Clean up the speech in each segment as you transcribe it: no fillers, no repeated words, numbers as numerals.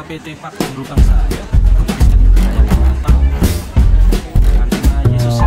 PT Pak Guru Bangsa ya. Karena Yesus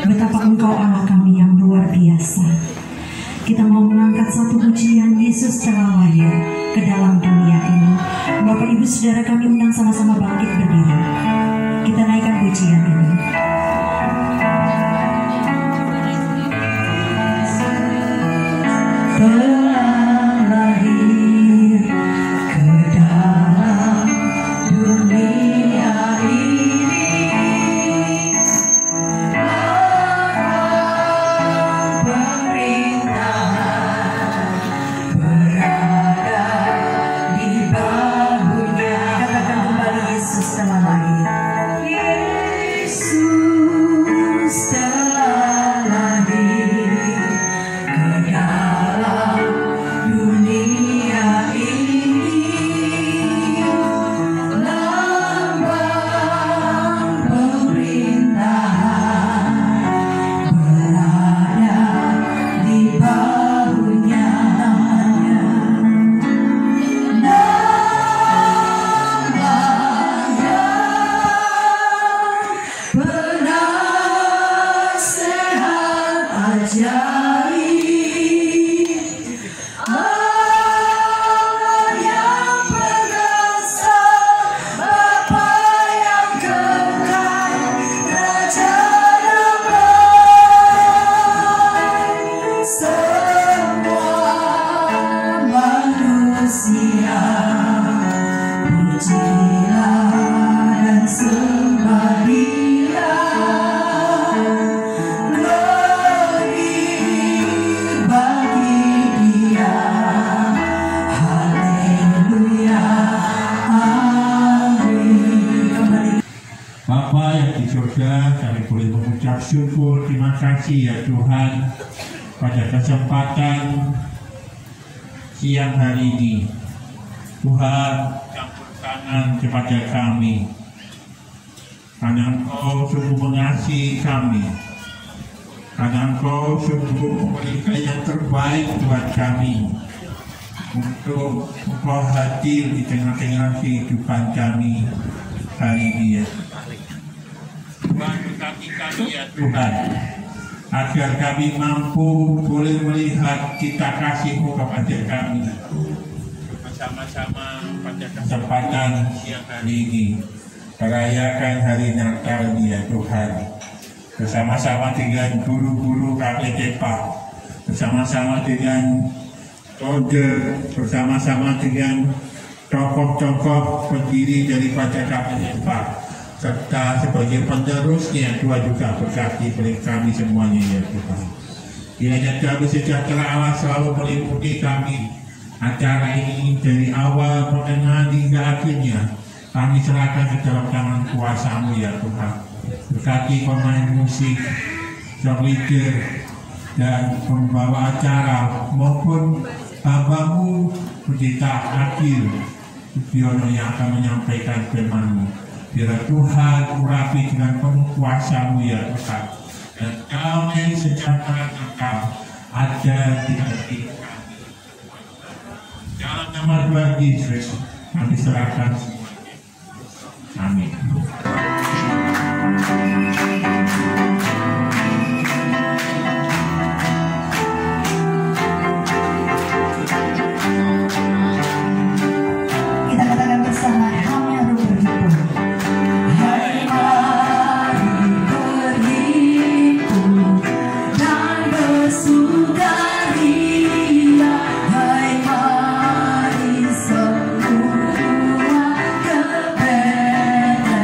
betapa Engkau Allah kami yang luar biasa. Kita mau mengangkat satu pujian, Yesus telah lahir ke dalam dunia ini. Bapak Ibu Saudara kami undang sama-sama bangkit berdiri. Kita naikkan pujian ini. Telah lahir ke dalam dunia ini, pemerintahan berada di bahunya. Katakan kembali, Yesus telah lahir. Yesus telah lahir ke dalam dunia ini, lambang pemerintahan berada di bahunya. Penasehat ajaib, Allah yang perkasa, Bapa yang kekal, Raja damai. Semua manusia pujilah dan sembah Dia. Glory bagi Dia. Haleluya. Amin. Kembali. Bapa yang di surga, kami boleh mengucap syukur, terima kasih ya Tuhan pada kesempatan siang hari ini. Tuhan campur tangan kepada kami, karena Engkau sungguh mengasihi kami, karena Engkau sungguh memberikan yang terbaik buat kami, untuk Engkau hadir di tengah-tengah kehidupan kami hari ini. Berkati kami ya Tuhan, agar kami mampu boleh melihat cita kasih-Mu kepada kami. Bersama-sama pada kesempatan siang hari ini merayakan hari Natal ya Tuhan, bersama-sama dengan guru-guru KPTP, bersama-sama dengan Kode, bersama-sama dengan tokoh-tokoh pendiri daripada KPTP, serta sebagai penerusnya Tuhan juga berkati kami semuanya ya Tuhan. Kiranya damai sejahtera Allah selalu meliputi kami. Acara ini dari awal pertengahan hingga akhirnya kami serahkan ke dalam tangan kuasa-Mu ya Tuhan. Berkati pemain musik, leader, dan pembawa acara maupun hamba-Mu Pendeta Akil Budiono yang akan menyampaikan firman-Mu. Biar Tuhan urapi dengan penuh kuasa-Mu ya Tuhan. Dan damai sejahtera Engkau ada di hati kami. Dalam nama Tuhan Yesus kami serahkan semuanya. Amin. Kita katakan bersama, kami berhimpun. Hai mari berhimpun dan bersukaria. Hai mari semua kepada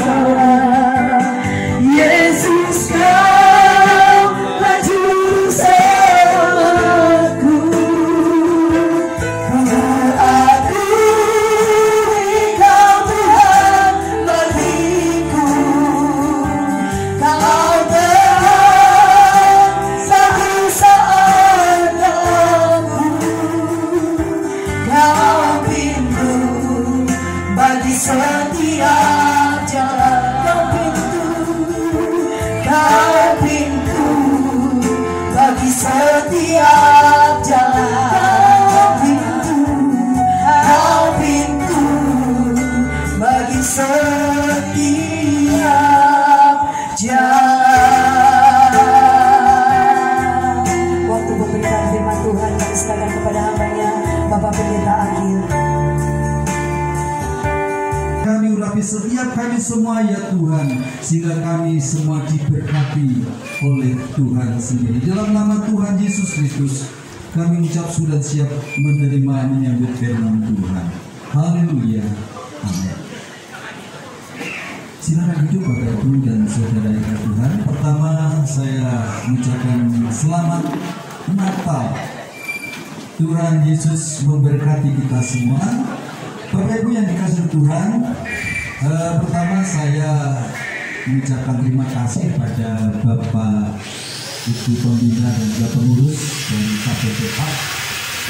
salah. Yesus Kaulah juru selamatku. Kau akui Kau Tuhan bagiku. Kau Tuhan satu saat aku. Kau pintu bagi setiap jalan. Kau pintu bagi setiap jalan. Kau pintu bagi setiap jalan. Waktu memberikan firman Tuhan kami serahkan kepada hamba-Nya Bapak Pendeta Akhil. Kami urapi setiap kami semua ya Tuhan, sehingga kami semua diberkati oleh Tuhan sendiri. Dalam nama Tuhan Yesus Kristus, kami ucap sudah siap menerima menyambut firman Tuhan. Haleluya. Amin. Silakan duduk Bapak Ibu dan Saudara yang Tuhan. Pertama saya mengucapkan selamat Natal. Tuhan Yesus memberkati kita semua. Bapak Ibu yang dikasihi Tuhan, pertama saya mengucapkan terima kasih pada Bapak Ibu Pembina dan juga pengurus dari KPPK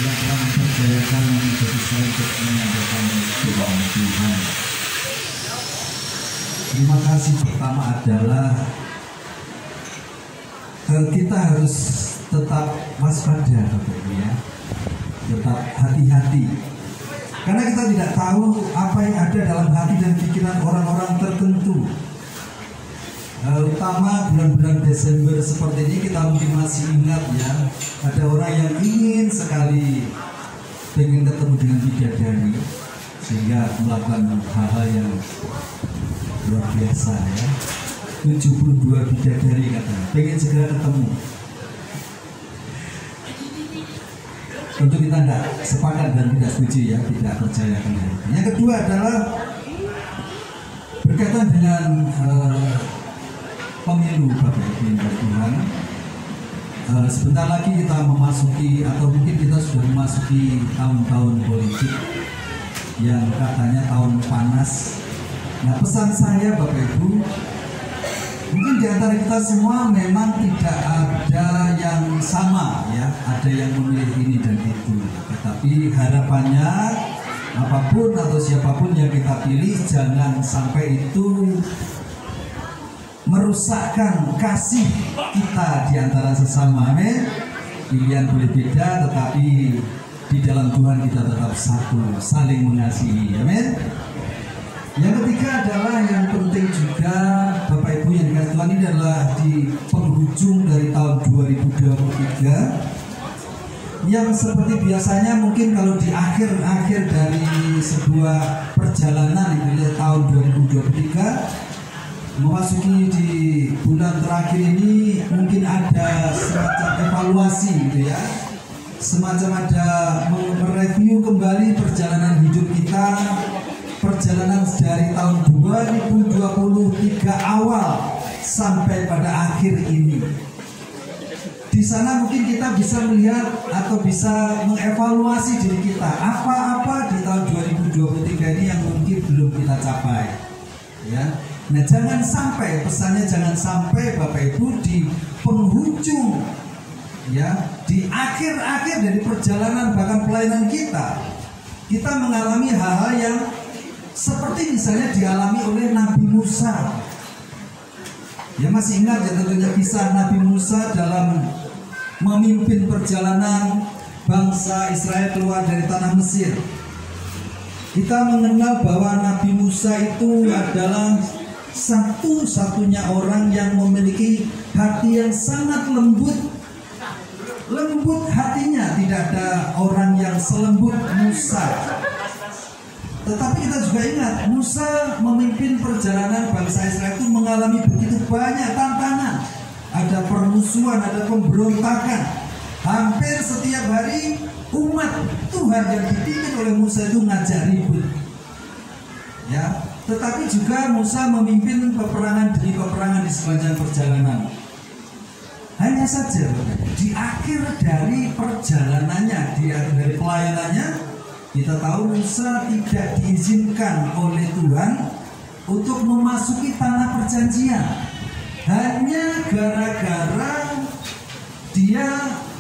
yang telah mempercayakan menjadi saya untuk menyampaikan firman Tuhan. Terima kasih pertama adalah kita harus tetap waspada Bapak Ibu ya, tetap hati-hati. Karena kita tidak tahu apa yang ada dalam hati dan pikiran orang-orang tertentu. Utama bulan-bulan Desember seperti ini kita mungkin masih ingat ya, ada orang yang ingin sekali pengen ketemu dengan bidadari sehingga melakukan hal-hal yang luar biasa ya. 72 bidadari katanya, pengen segera ketemu. Tentu kita tidak sepakat dan tidak setuju ya, tidak percaya kan. Yang kedua adalah berkaitan dengan pemilu Bapak Ibu Tuhan. Sebentar lagi kita memasuki atau mungkin kita sudah memasuki tahun-tahun politik yang katanya tahun panas. Nah pesan saya Bapak Ibu, mungkin di antara kita semua memang tidak ada yang sama ya, ada yang memilih ini dan itu. Tetapi harapannya apapun atau siapapun yang kita pilih jangan sampai itu merusakkan kasih kita di antara sesama. Amin. Pilihan boleh beda tetapi di dalam Tuhan kita tetap satu, saling mengasihi. Amin. Yang ketiga adalah yang penting juga Bapak Ibu yang dikasihi Tuhan, ini adalah di penghujung dari tahun 2023 yang seperti biasanya mungkin kalau di akhir-akhir dari sebuah perjalanan itu ya, tahun 2023 memasuki di bulan terakhir ini mungkin ada semacam evaluasi gitu ya, semacam ada mereview kembali perjalanan hidup kita, perjalanan dari tahun 2023 awal sampai pada akhir ini. Di sana mungkin kita bisa melihat atau bisa mengevaluasi diri kita, apa-apa di tahun 2023 ini yang mungkin belum kita capai. Ya, nah jangan sampai, pesannya jangan sampai Bapak Ibu di penghujung, ya, di akhir-akhir dari perjalanan bahkan pelayanan kita mengalami hal-hal yang seperti misalnya dialami oleh Nabi Musa. Ya masih ingat ya tentunya kisah Nabi Musa dalam memimpin perjalanan bangsa Israel keluar dari tanah Mesir. Kita mengenal bahwa Nabi Musa itu adalah satu-satunya orang yang memiliki hati yang sangat lembut. Lembut hatinya, tidak ada orang yang selembut Musa. Tetapi kita juga ingat, Musa memimpin perjalanan bangsa Israel itu mengalami begitu banyak tantangan. Ada permusuhan, ada pemberontakan. Hampir setiap hari umat Tuhan yang dipimpin oleh Musa itu ngajak ribut. Ya, tetapi juga Musa memimpin peperangan demi peperangan di sepanjang perjalanan. Hanya saja di akhir dari perjalanannya, di akhir dari pelayanannya, kita tahu Musa tidak diizinkan oleh Tuhan untuk memasuki tanah perjanjian. Hanya gara-gara dia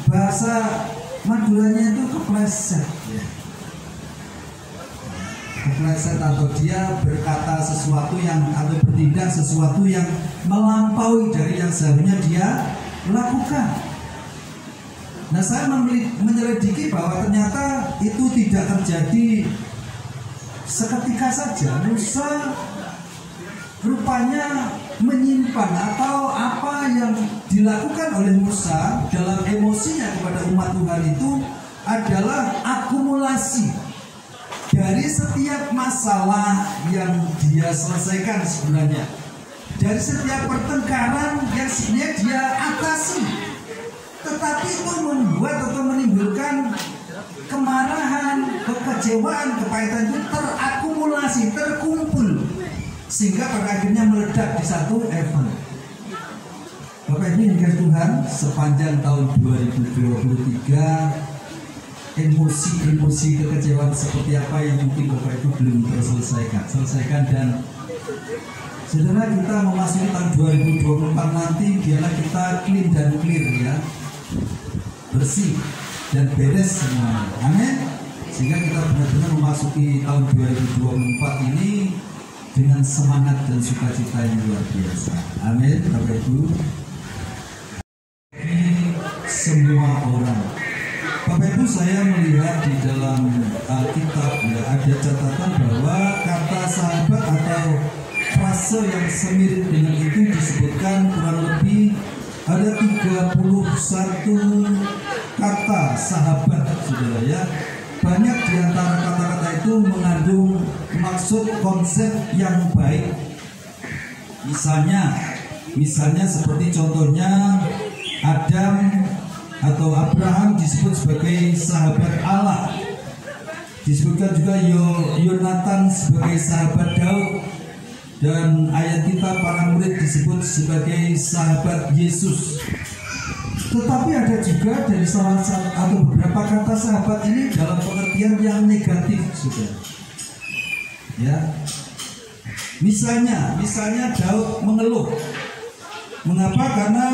bahasa Maduranya itu kepleset, kepleset, atau dia berkata sesuatu yang atau bertindak sesuatu yang melampaui dari yang seharusnya dia lakukan. Nah, saya menyelidiki bahwa ternyata itu tidak terjadi seketika saja. Musa rupanya menyimpan, atau apa yang dilakukan oleh Musa dalam emosinya kepada umat Tuhan itu adalah akumulasi dari setiap masalah yang dia selesaikan sebenarnya, dari setiap pertengkaran yang sebenarnya dia atasi, tetapi itu membuat atau menimbulkan kemarahan, kekecewaan, kepahitan itu terakumulasi, terkumpul, sehingga pada akhirnya meledak di satu event. Bapak Ibu dikasih Tuhan, sepanjang tahun 2023 emosi kekecewaan seperti apa yang mungkin Bapak Ibu belum selesaikan, dan saudara, kita memasuki tahun 2024 nanti biarlah kita clean dan clear, ya, bersih dan beres semuanya. Amin. Sehingga kita benar-benar memasuki tahun 2024 ini dengan semangat dan sukacita yang luar biasa. Amin, Bapak Ibu. Semua orang, Bapak Ibu, saya melihat di dalam Alkitab, ya, ada catatan bahwa kata sahabat atau frase yang semirip dengan itu disebutkan kurang lebih ada 31 kata sahabat, saudara, ya. Banyak di antara kata-kata itu mengandung maksud konsep yang baik. Misalnya seperti contohnya Adam atau Abraham disebut sebagai sahabat Allah. Disebutkan juga Yonatan sebagai sahabat Daud, dan ayat kita para murid disebut sebagai sahabat Yesus. Tetapi ada juga dari salah satu atau beberapa kata sahabat ini dalam pengertian yang negatif, saudara. Ya, misalnya Daud mengeluh. Mengapa? Karena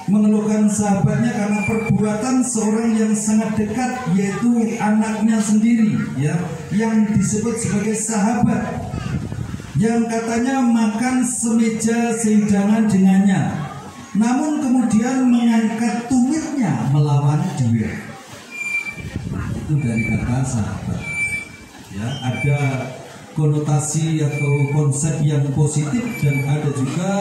mengeluhkan sahabatnya karena perbuatan seorang yang sangat dekat, yaitu anaknya sendiri, ya, yang disebut sebagai sahabat, yang katanya makan semeja sehidangan dengannya, namun kemudian mengangkat tumitnya melawan dia. Itu dari kata sahabat. Ya, ada konotasi atau konsep yang positif, dan ada juga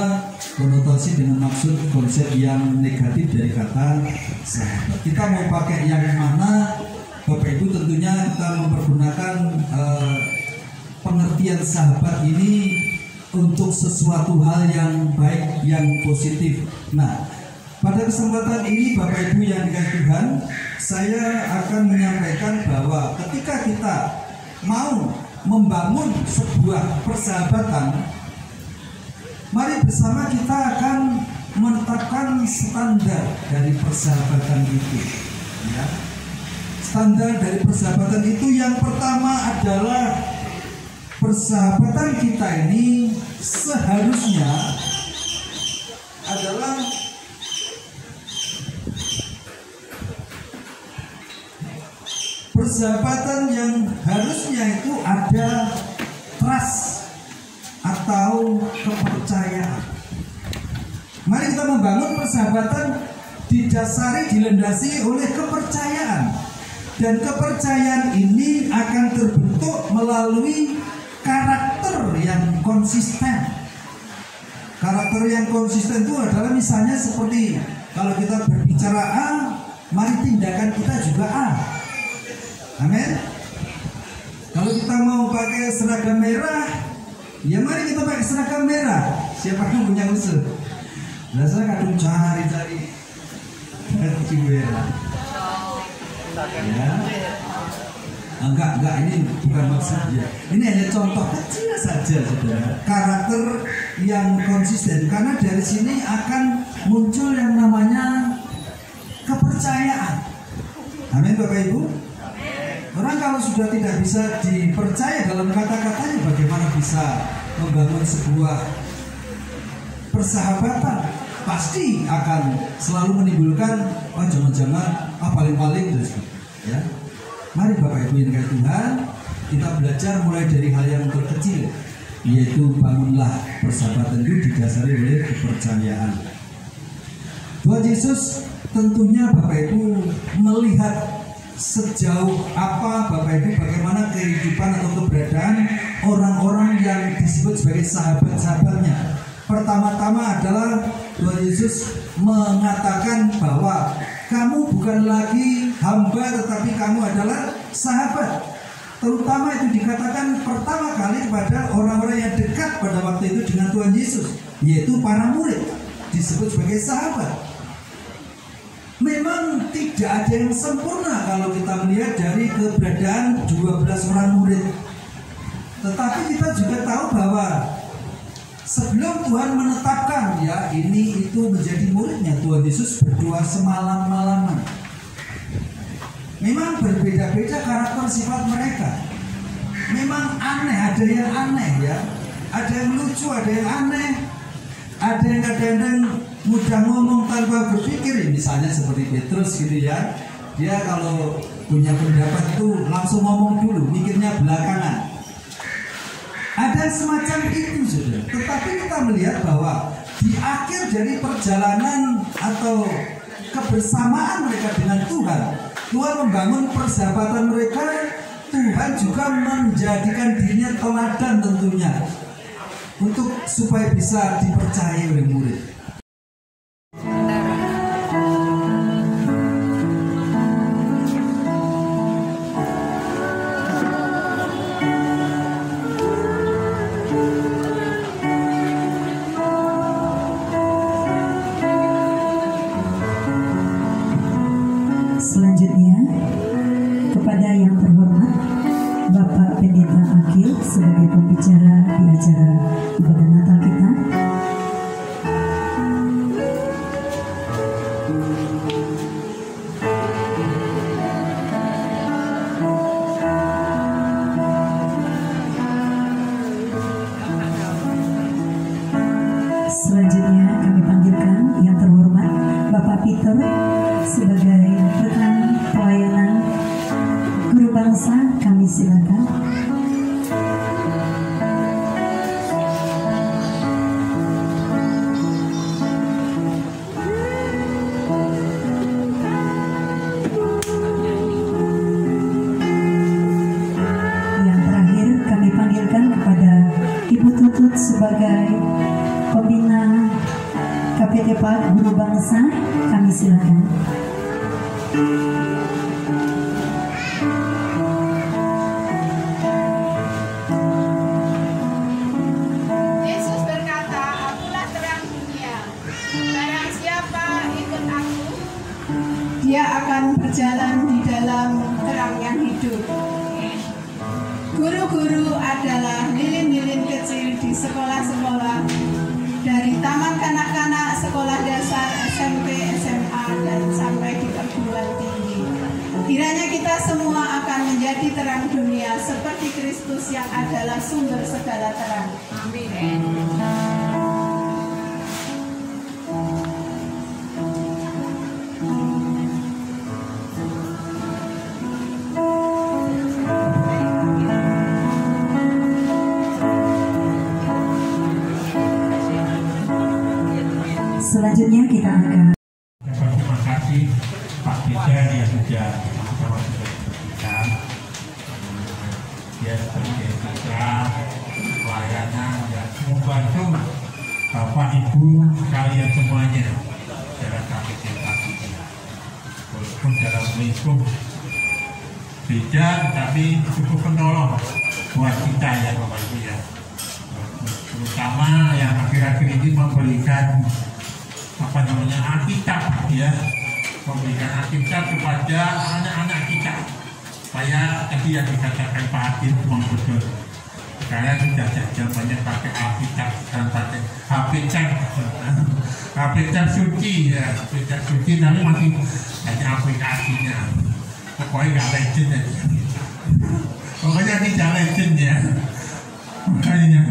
konotasi dengan maksud konsep yang negatif dari kata sahabat. Kita mau pakai yang mana, Bapak Ibu? Tentunya kita mempergunakan pengertian sahabat ini untuk sesuatu hal yang baik, yang positif. Nah, pada kesempatan ini Bapak Ibu yang dikasihi Tuhan, saya akan menyampaikan bahwa ketika kita mau membangun sebuah persahabatan, mari bersama kita akan menetapkan standar dari persahabatan itu, ya. Standar dari persahabatan itu yang pertama adalah persahabatan kita ini seharusnya adalah persahabatan yang harusnya itu ada trust atau kepercayaan. Mari kita membangun persahabatan didasari, dilandasi oleh kepercayaan, dan kepercayaan ini akan terbentuk melalui karakter yang konsisten. Karakter yang konsisten itu adalah misalnya seperti kalau kita berbicara A, mari tindakan kita juga A. Amin. Kalau kita mau pakai seragam merah, ya mari kita pakai seragam merah. Siapa yang punya usul? Nah, saya kadang cari-cari baju merah. Ya. Enggak, ini bukan maksudnya. Ini hanya contoh kecil saja, saudara. Karakter yang konsisten, karena dari sini akan muncul yang namanya kepercayaan. Amin, Bapak Ibu. Orang kalau sudah tidak bisa dipercaya dalam kata-katanya, bagaimana bisa membangun sebuah persahabatan? Pasti akan selalu menimbulkan jangan-jangan paling-paling terus, ya. Mari Bapak Ibu yang dikasihi Tuhan, kita belajar mulai dari hal yang terkecil, yaitu bangunlah persahabatan itu didasari oleh kepercayaan. Tuhan Yesus tentunya Bapak Ibu melihat sejauh apa Bapak Ibu bagaimana kehidupan atau keberadaan orang-orang yang disebut sebagai sahabat-sahabatnya. Pertama-tama adalah Tuhan Yesus mengatakan bahwa kamu bukan lagi hamba tetapi kamu adalah sahabat. Terutama itu dikatakan pertama kali kepada orang-orang yang dekat pada waktu itu dengan Tuhan Yesus, yaitu para murid, disebut sebagai sahabat. Memang tidak ada yang sempurna kalau kita melihat dari keberadaan 12 orang murid. Tetapi kita juga tahu bahwa sebelum Tuhan menetapkan ya ini itu menjadi muridnya, Tuhan Yesus berdoa semalam-malaman. Memang berbeda-beda karakter sifat mereka. Memang aneh, ada yang aneh ya. Ada yang lucu, ada yang aneh. Ada yang kadang-kadang mudah ngomong tanpa berpikir. Misalnya seperti Petrus gitu ya. Dia kalau punya pendapat itu langsung ngomong dulu, mikirnya belakangan. Ada semacam itu saudara. Tetapi kita melihat bahwa di akhir dari perjalanan atau kebersamaan mereka dengan Tuhan, Tuhan membangun persahabatan mereka. Tuhan juga menjadikan dirinya teladan tentunya untuk supaya bisa dipercaya oleh murid. Selanjutnya, kepada yang terhormat Bapak Pendeta Akil sebagai pembicara di acara ibadah Natal kita. Selanjutnya kami panggilkan yang terhormat Bapak Peter sebagai rekan pelayanan guru bangsa, kami silakan. Yang terakhir kami panggilkan kepada Ibu Tutut sebagai pembina KPT Pak Guru Bangsa, kami silakan. Yesus berkata, "Akulah terang dunia. Barang siapa ikut aku, dia akan berjalan di dalam terang yang hidup." Guru-guru adalah lilin-lilin kecil di sekolah-sekolah, dari taman kanak-kanak, sekolah dasar, SMP, SMA, dan sampai di perguruan tinggi. Kiranya kita semua akan menjadi terang dunia seperti Kristus yang adalah sumber segala terang. Amin. Selanjutnya kita akan Terima kasih Pak Bidan yang sudah bersama kita. Dia sebagai kita pelayanan yang membantu Bapak Ibu sekalian semuanya dalam KPT kita. Walaupun dalam lingkup Bidan tapi cukup penolong buat kita ya Bapak Ibu ya. Terutama yang akhir-akhir ini memberikan Alkitab ya, memberikan Alkitab kepada anak-anak kita Supaya tadi yang dikatakan Pak Adil memang betul. Sekarang sudah saja banyak pakai Alkitab dan pakai HP chat suci ya, HP chat suci nanti masih ada aplikasinya. Pokoknya nggak legend aja. Pokoknya tidak legend ya. Makanya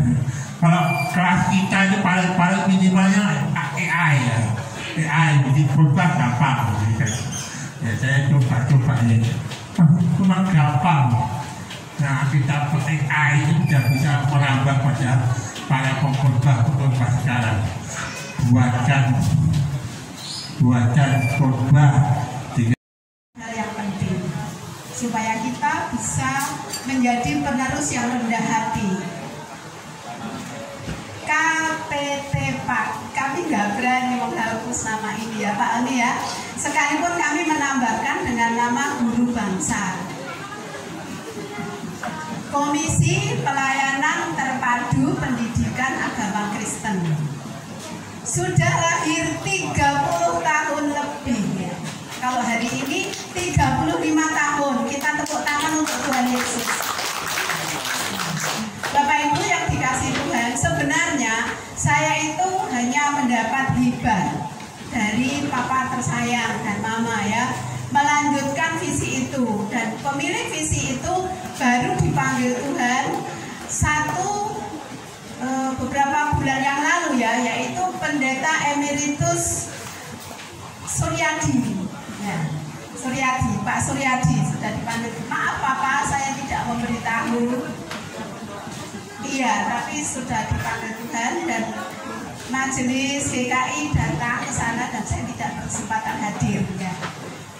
kalau kelas kita itu paling minimalnya AI ya. AI jadi khotbah gampang. Ya saya coba ya. Memang gampang. Nah, kita AI itu sudah bisa merambah pada para pengkhotbah sekarang. Buatkan khotbah dengan hal yang penting supaya kita bisa menjadi penerus yang rendah hati. KPT Pak, kami nggak berani menghapus nama ini ya Pak Ali ya. Sekalipun kami menambahkan dengan nama Guru Bangsa. Komisi Pelayanan Terpadu Pendidikan Agama Kristen. Sudah lahir 30 tahun lebih ya. Kalau hari ini 35 tahun. Kita tepuk tangan untuk Tuhan Yesus. Bapak Ibu yang dikasihi Tuhan, sebenarnya saya itu hanya mendapat hibah dari Papa tersayang dan Mama ya, melanjutkan visi itu, dan pemilik visi itu baru dipanggil Tuhan beberapa bulan yang lalu ya, yaitu Pendeta Emeritus Suryadi ya, Pak Suryadi sudah dipanggil. Maaf Papa, saya tidak memberitahu. Iya, tapi sudah dipanggil Tuhan dan majelis GKI datang ke sana dan saya tidak berkesempatan hadir ya.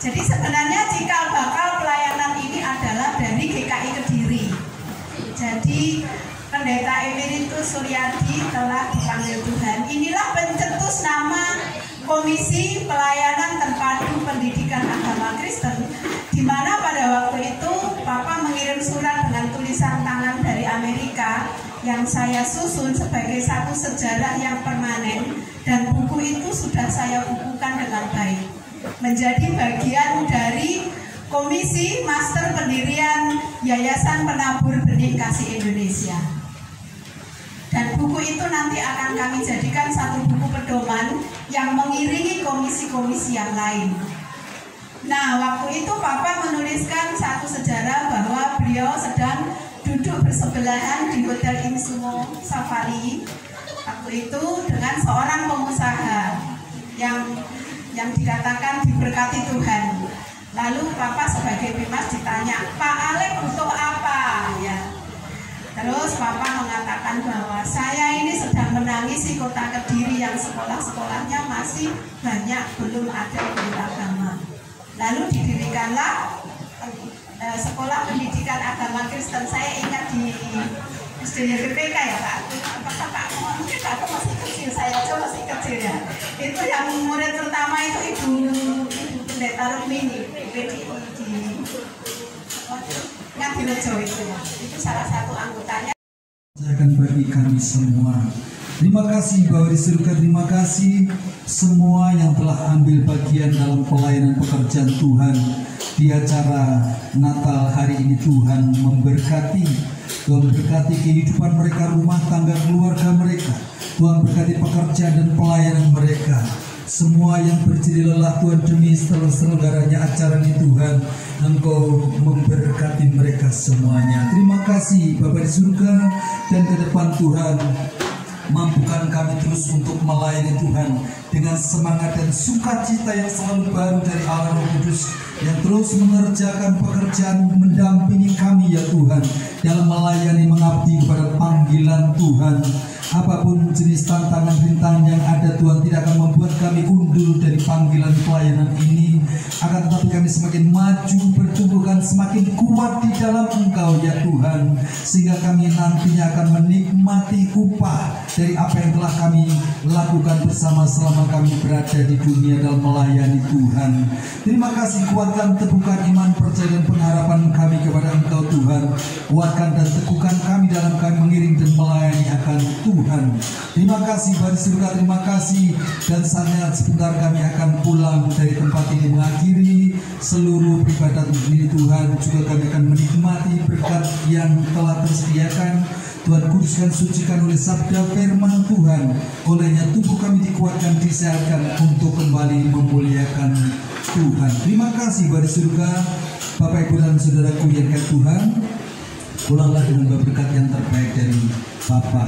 Jadi sebenarnya cikal bakal pelayanan ini adalah dari GKI Kediri. Jadi Pendeta Emeritus Suryadi telah dipanggil Tuhan. Inilah pencetus nama Komisi Pelayanan Terpadu Pendidikan Agama Kristen, di mana pada waktu itu Papa mengirim surat dengan tulisan tangan dari Amerika yang saya susun sebagai satu sejarah yang permanen, dan buku itu sudah saya bukukan dengan baik menjadi bagian dari Komisi Master Pendirian Yayasan Penabur Benih Kasih Indonesia. Dan buku itu nanti akan kami jadikan satu buku pedoman yang mengiringi komisi-komisi yang lain. Nah, waktu itu Papa menuliskan satu sejarah bahwa beliau sedang duduk bersebelahan di Hotel Insumo Safari waktu itu dengan seorang pengusaha yang dikatakan diberkati Tuhan. Lalu Papa sebagai Bimas ditanya, Pak Alek butuh apa ya? Terus Papa mengatakan bahwa saya ini sedang menangisi kota Kediri yang sekolah-sekolahnya masih banyak belum ada guru agama. Lalu didirikanlah Sekolah Pendidikan Agama Kristen. Saya ingat di SDY-GPK ya Pak. Apakah Pak mungkin aku masih kecil, saya aja masih kecil ya. Itu yang murid pertama itu Ibu Pendeta Rukmini PDI di Ngadirejo itu salah satu anggotanya. Akan bagi kami semua. Terima kasih Bapak di surga, terima kasih semua yang telah ambil bagian dalam pelayanan pekerjaan Tuhan di acara Natal hari ini. Tuhan memberkati, Tuhan berkati kehidupan mereka, rumah tangga keluarga mereka. Tuhan berkati pekerjaan dan pelayanan mereka. Semua yang berjeri lelah Tuhan demi terselenggaranya acara ini Tuhan, Engkau memberkati mereka semuanya. Terima kasih Bapa di surga, dan ke depan Tuhan mampukan kami terus untuk melayani Tuhan dengan semangat dan sukacita yang selalu baru dari Allah Roh Kudus, yang terus mengerjakan pekerjaan mendampingi kami ya Tuhan dalam melayani mengabdi kepada panggilan Tuhan. Apapun jenis tantangan rintangan yang ada Tuhan tidak akan membuat kami undur dari panggilan pelayanan ini, akan tetapi kami semakin maju, bertumbuhkan semakin kuat di dalam Engkau ya Tuhan, sehingga kami nantinya akan menikmati upah dari apa yang telah kami lakukan bersama selama kami berada di dunia dalam melayani Tuhan. Terima kasih, kuatkan, teguhkan iman, percaya dan pengharapan kami kepada Engkau Tuhan. Kuatkan dan teguhkan kami dalam kami mengiring dan melayani akan Tuhan. Terima kasih Bapa di surga, terima kasih, dan saatnya sebentar kami akan pulang dari tempat ini mengakhiri seluruh pribadi diri Tuhan. Juga kami akan menikmati berkat yang telah tersediakan. Tuhan kuduskan, sucikan oleh sabda firman Tuhan. Olehnya tubuh kami dikuatkan, disehatkan untuk kembali memuliakan Tuhan. Terima kasih Bapa di surga, Bapak Ibu dan saudaraku yang kasih Tuhan. Pulanglah dengan berkat yang terbaik dari Bapa.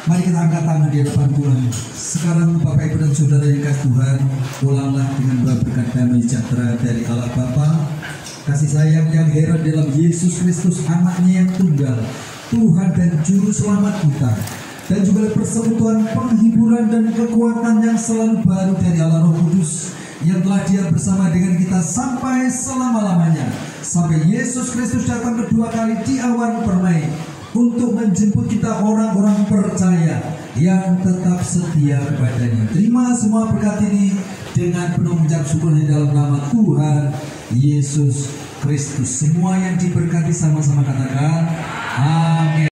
Mari kita angkat tangan di hadapan Tuhan. Sekarang Bapak Ibu dan saudara yang kasih Tuhan, pulanglah dengan berkat damai sejahtera dari Allah Bapa, kasih sayang yang heran dalam Yesus Kristus anaknya yang tunggal, Tuhan dan Juru Selamat kita, dan juga persekutuan, penghiburan dan kekuatan yang selalu baru dari Allah Roh Kudus yang telah diam bersama dengan kita sampai selama-lamanya, sampai Yesus Kristus datang kedua kali di awan permai untuk menjemput kita orang-orang percaya yang tetap setia kepadanya. Terima semua berkat ini dengan penuh mengucap syukur di dalam nama Tuhan Yesus Kristus. Semua yang diberkati sama-sama katakan amin.